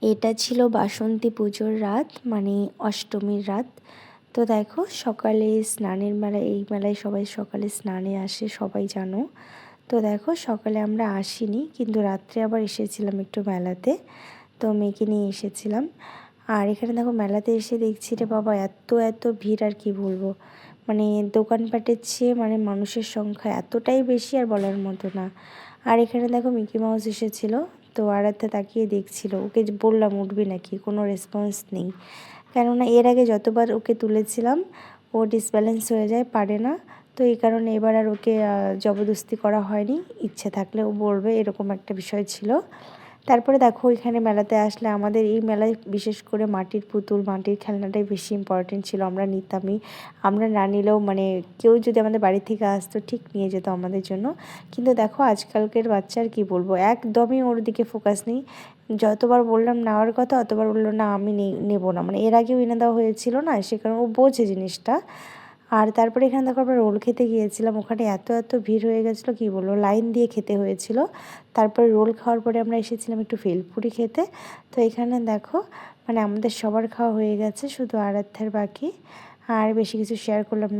এটা ছিল বাসন্তী পুজোর রাত, মানে অষ্টমীর রাত। তো দেখো সকালে স্নানের মেলায়, এই মেলায় সবাই সকালে স্নানে আসে, সবাই জানো। তো দেখো সকালে আমরা আসিনি, কিন্তু রাত্রে আবার এসেছিলাম একটু মেলাতে। তো মেয়েকে নিয়ে এসেছিলাম। আর এখানে দেখো মেলাতে এসে দেখছি রে বাবা, এত এত ভিড় আর কি বলবো। মানে দোকানপাটের চেয়ে মানে মানুষের সংখ্যা এতটাই বেশি আর বলার মতো না। আর এখানে দেখো মিকি মাউস এসেছিলো। তো আরাধ্যা তাকিয়ে দেখছিল, ওকে বললাম উঠবি নাকি, কোনো রেসপন্স নেই। কেননা এর আগে যতবার ওকে তুলেছিলাম ও ডিসব্যালেন্স হয়ে যায়, পারে না। তো এই কারণে এবার আর ওকে জবরদস্তি করা হয়নি, ইচ্ছে থাকলে ও বলবে, এরকম একটা বিষয় ছিল। তারপরে দেখো এখানে মেলাতে আসলে আমাদের এই মেলায় বিশেষ করে মাটির পুতুল, মাটির খেলনাটাই বেশি ইম্পর্টেন্ট ছিল, আমরা নিতামই। আমরা না নিলেও মানে কেউ যদি আমাদের বাড়ি থেকে আসতো ঠিক নিয়ে যেত আমাদের জন্য। কিন্তু দেখো আজকালকের বাচ্চার কি বলবো, একদমই ওর দিকে ফোকাস নেই। যতবার বললাম নেওয়ার কথা, অতবার বললো না আমি নেবো না। মানে এর আগেও এনে দেওয়া হয়েছিল না, সে কারণে ও বোঝে জিনিসটা। আর তারপরে এখানে দেখো আমরা রোল খেতে গিয়েছিলাম, ওখানে এত এত ভিড় হয়ে গেছিলো কি বলবো, লাইন দিয়ে খেতে হয়েছিল। তারপরে রোল খাওয়ার পরে আমরা এসেছিলাম একটু ভেলপুরি খেতে। তো এখানে দেখো মানে আমাদের সবার খাওয়া হয়ে গেছে, শুধু আরাধ্যার বাকি। আর বেশি কিছু শেয়ার করলাম না।